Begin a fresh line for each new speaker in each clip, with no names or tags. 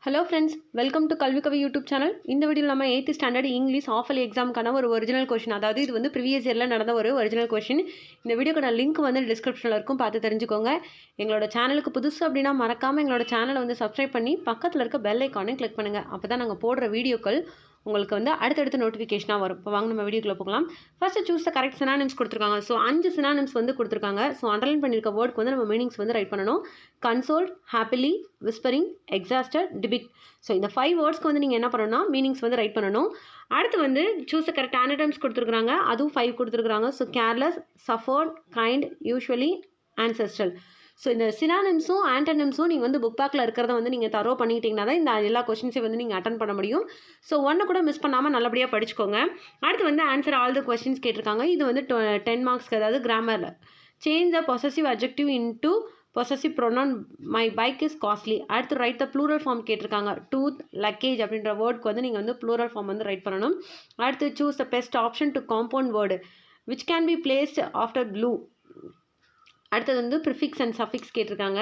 Hello friends, welcome to Kalvikavi YouTube channel. இந்த வீடியோவில் நம்ம 8th ஸ்டாண்டர்ட் இங்கிலீஷ் ஆஃபலி எக்ஸாமுக்கான ஒரு ஒரிஜினல் கொஷின், அதாவது இது வந்து ப்ரீவியஸ் இயரில் நடந்த ஒரு ஒரிஜினல் கொஷின். இந்த வீடியோக்கான லிங்க் வந்து டிஸ்கிரிப்ஷனில் இருக்கும், பார்த்து தெரிஞ்சுக்கோங்க. எங்களோட சேனலுக்கு புதுசு அப்படின்னா மறக்காமல் எங்களோட சேனலை வந்து சப்ஸ்கிரைப் பண்ணி பக்கத்தில் இருக்க பெல் ஐக்கானையும் கிளிக் பண்ணுங்கள். அப்போ தான் நாங்கள் போடுற வீடியோக்கள் உங்களுக்கு வந்து அடுத்தடுத்த நோட்டிஃபிகேஷனாக வரும். இப்போ வாங்க நம்ம வீடியோக்குள்ளே போகலாம். First choose the correct synonyms கொடுத்துருக்காங்க. ஸோ 5 சினானிம்ஸ் வந்து கொடுத்துருக்காங்க. ஸோ அண்டர்லைன் பண்ணியிருக்க வேர்டுக்கு வந்து நம்ம மீனிங்ஸ் வந்து ரைட் பண்ணணும். Console, happily, whispering, exhausted, டிபிக். So இந்த 5 வேர்ட்ஸ்க்கு வந்து நீங்கள் என்ன பண்ணணும்னா மீனிங்ஸ் வந்து ரைட் பண்ணணும். அடுத்து வந்து சூஸ் த கரெக்ட் ஆன்டனிம்ஸ் கொடுத்துருக்காங்க. அதுவும் 5 கொடுத்துருக்காங்க. So careless, suffered, kind, usually, ancestral. So இந்த சினானிம்ஸும் ஆன்டனிம்ஸும் நீங்கள் வந்து புக் பேக்கில் இருக்கிறத வந்து நீங்கள் தரோ பண்ணிக்கிட்டிங்கன்னா தான் இந்த எல்லா கொஸ்டின்ஸையும் வந்து நீங்கள் அட்டன் பண்ண முடியும். ஸோ ஒன்று கூட மிஸ் பண்ணாமல் நல்லபடியாக படிச்சுக்கோங்க. அடுத்து வந்து ஆன்சர் ஆல் த கொஸ்டின்ஸ் கேட்டிருக்காங்க. இது வந்து 10 மார்க்ஸ்க்கு, அதாவது கிராமரில். Change the possessive adjective into possessive pronoun my bike is costly. அடுத்து ரைட் த ப்ளூரல் ஃபார்ம் கேட்டிருக்காங்க. டூத், லக்கேஜ் அப்படின்ற வேர்டுக்கு வந்து நீங்கள் வந்து ப்ளூரல் ஃபார்ம் வந்து ரைட் பண்ணணும். அடுத்து choose the best option to compound word which can be placed after blue. அடுத்தது வந்து ப்ரிஃபிக்ஸ் அண்ட் சஃபிக்ஸ் கேட்டிருக்காங்க.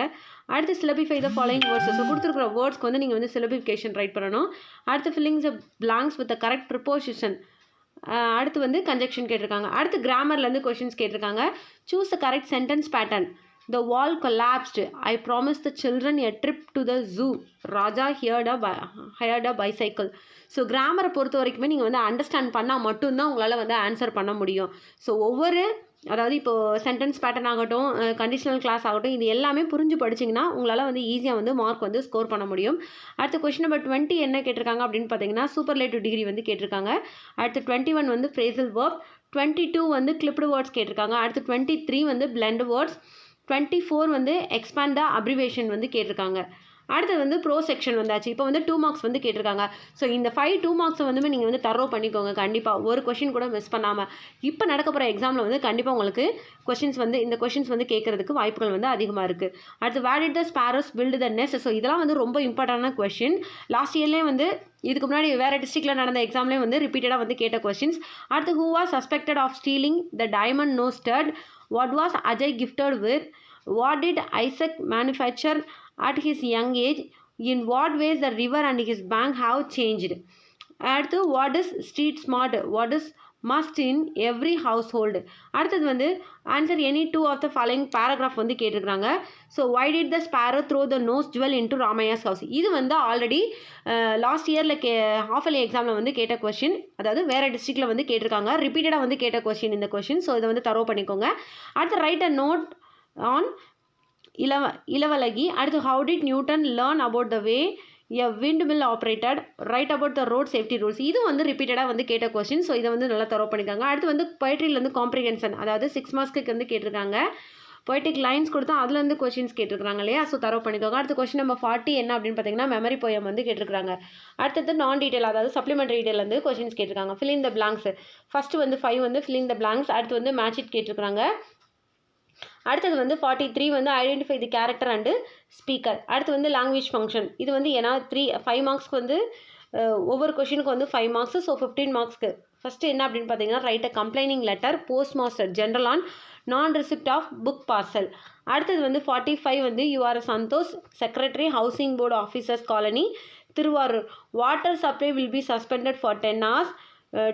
அடுத்து syllabify the following words. So கொடுத்துருக்குற வேர்ட்ஸ்க்கு வந்து நீங்கள் வந்து சிலபிஃபிகேஷன் ரைட் பண்ணணும். அடுத்து fillings the blanks with the correct preposition. அடுத்து வந்து கன்ஜெக்ஷன் கேட்டிருக்காங்க. அடுத்து கிராமர்லேருந்து கொஷின்ஸ் கேட்டிருக்காங்க. Choose the correct sentence pattern. The wall collapsed. I promised the children a trip to the zoo. Raja hired a bicycle. So கிராமரை பொறுத்த வரைக்குமே நீங்கள் வந்து அண்டர்ஸ்டாண்ட் பண்ணால் மட்டும்தான் உங்களால் வந்து ஆன்சர் பண்ண முடியும். ஸோ அதாவது இப்போது சென்டென்ஸ் பேட்டர்ன் ஆகட்டும், கண்டிஷனல் கிளாஸ் ஆகட்டும், இது எல்லாமே புரிஞ்சு படிச்சிங்கன்னா உங்களால் வந்து ஈஸியாக வந்து மார்க் வந்து ஸ்கோர் பண்ண முடியும். அடுத்து கொஸ்டின் நம்பர் 20 என்ன கேட்டிருக்காங்க அப்படின்னு பார்த்தீங்கன்னா சூப்பர்லேட்டிவ் டிகிரி வந்து கேட்டிருக்காங்க. அடுத்து 21 வந்து ஃப்ரேசல் வேர்ப். 22 வந்து கிளிப்டு வேர்ட்ஸ் கேட்டிருக்காங்க. அடுத்து 23 வந்து பிளெண்ட் வேர்ட்ஸ். 24 வந்து எக்ஸ்பேண்ட் த அப்ரிவேஷன் வந்து கேட்டிருக்காங்க. அடுத்தது வந்து ப்ரோ செக்ஷன் வந்தாச்சு. இப்போ வந்து 2 மார்க்ஸ் வந்து கேட்டிருக்காங்க. ஸோ இந்த 2 மார்க்ஸை வந்து நீங்கள் வந்து தரோ பண்ணிக்கோங்க. கண்டிப்பாக ஒரு கொஷின் கூட மிஸ் பண்ணாமல். இப்போ நடக்க போகிற எக்ஸாமில் வந்து கண்டிப்பாக உங்களுக்கு இந்த கொஷின்ஸ் வந்து கேட்குறதுக்கு வாய்ப்புகள் வந்து அதிகமாக இருக்குது. அடுத்து where did the sparrows build the nest. So இதெல்லாம் வந்து ரொம்ப இம்பார்ட்டண்டான கொஷின். லாஸ்ட் இயர்லேயே வந்து இதுக்கு முன்னாடி வேறு டிஸ்ட்ரிக்டில் நடந்த எக்ஸாம்லேயே வந்து ரிப்பீட்டடாக வந்து கேட்ட கொஷின்ஸ். அடுத்து who was suspected of stealing the diamond nose stud. What was Ajay gifted with? What did Isaac manufacture at his young age? In what ways the river and his bank have changed? அடுத்து what is street smart? What is must in every household? அடுத்தது வந்து answer any 2 of the following paragraph வந்து கேட்டிருக்காங்க. So why did the sparrow throw the nose jewel into Ramaya's house? இது வந்து already last இயரில் ஹாஃபலி எக்ஸாமில் வந்து கேட்ட கொஷின், அதாவது வேறு டிஸ்ட்ரிக்டில் வந்து கேட்டிருக்காங்க. ரிப்பீட்டடாக வந்து கேட்ட கொஷின் இந்த கொஷின். ஸோ இதை வந்து தரோ பண்ணிக்கோங்க. அடுத்து ரைட் அ நோட் ஆன் இளவலகி. அடுத்து how did Newton learn about the way a wind mill operated. Right about the road safety rules. இது வந்து ரிப்பீட்டடாக வந்து கேட்ட கொஸ்டின். ஸோ இதை வந்து நல்லா தரோ பண்ணிக்காங்க. அடுத்து வந்து பொயட்ரியிலேருந்து காம்ப்ரிஹென்ஷன், அதாவது 6 மார்க்ஸ்க்கு வந்து கேட்டிருக்காங்க. பொய்டிக் லைன்ஸ் கொடுத்தா அதுலேருந்து கொஸ்டின்ஸ் கேட்டிருக்காங்க இல்லையா? ஸோ தரோ பண்ணிக்கோங்க. அடுத்து கொஸ்டின் நம்பர் 40 என்ன அப்படின்னு பார்த்தீங்கன்னா மெமரி போயம் வந்து கேட்டிருக்காங்க. அடுத்தது நான் டீட்டெயில், அதாவது சப்ளிமெண்ட்ரி டீட்டெயில் வந்து கொஸ்டின்ஸ் கேட்டிருக்காங்க. Fill in the blanks. First வந்து 5 வந்து ஃபில் இன் த பிளாங்க்ஸ். அடுத்து வந்து மேட்ச் இட் கேட்டிருக்காங்க. அடுத்தது வந்து 43 வந்து identify the character and speaker. அடுத்து வந்து லாங்குவேஜ் ஃபங்க்ஷன். இது வந்து ஏன்னா 5 மார்க்ஸ்க்கு வந்து ஒவ்வொரு கொஷினுக்கு வந்து 5 மார்க்ஸ். ஸோ 15 மார்க்ஸ்க்கு ஃபஸ்ட்டு என்ன அப்படின்னு பார்த்தீங்கன்னா write a complaining letter postmaster general on non receipt of book parcel. அடுத்தது வந்து 45 வந்து U R Santhosh secretary housing board officers colony Tiruvarur. Water supply will be suspended for 10 hours.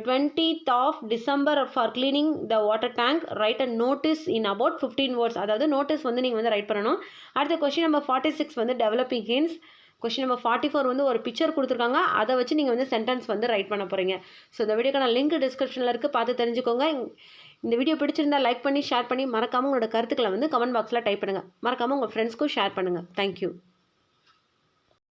20th of December for cleaning the water tank. Write a notice in about 15 words. அதாவது notice வந்து நீங்கள் வந்து write பண்ணணும். அடுத்த question number 46 வந்து developing hints. Question number 44 வந்து ஒரு picture கொடுத்துருக்காங்க, அதை வச்சு நீங்கள் வந்து சென்டென்ஸ் வந்து ரைட் பண்ண போகிறீங்க. ஸோ இந்த வீடியோக்கான லிங்க் டிஸ்கிரிப்ஷனில் இருக்குது, பார்த்து தெரிஞ்சுக்கோங்க. இந்த வீடியோ பிடிச்சிருந்தா லைக் பண்ணி ஷேர் பண்ணி மறக்காமல் உங்களோட கருத்துக்களை வந்து கமெண்ட் பாக்ஸில் டைப் பண்ணுங்கள். மறக்காமல் உங்கள் ஃப்ரெண்ட்ஸ்க்கும் ஷேர் பண்ணுங்கள். தேங்க்யூ.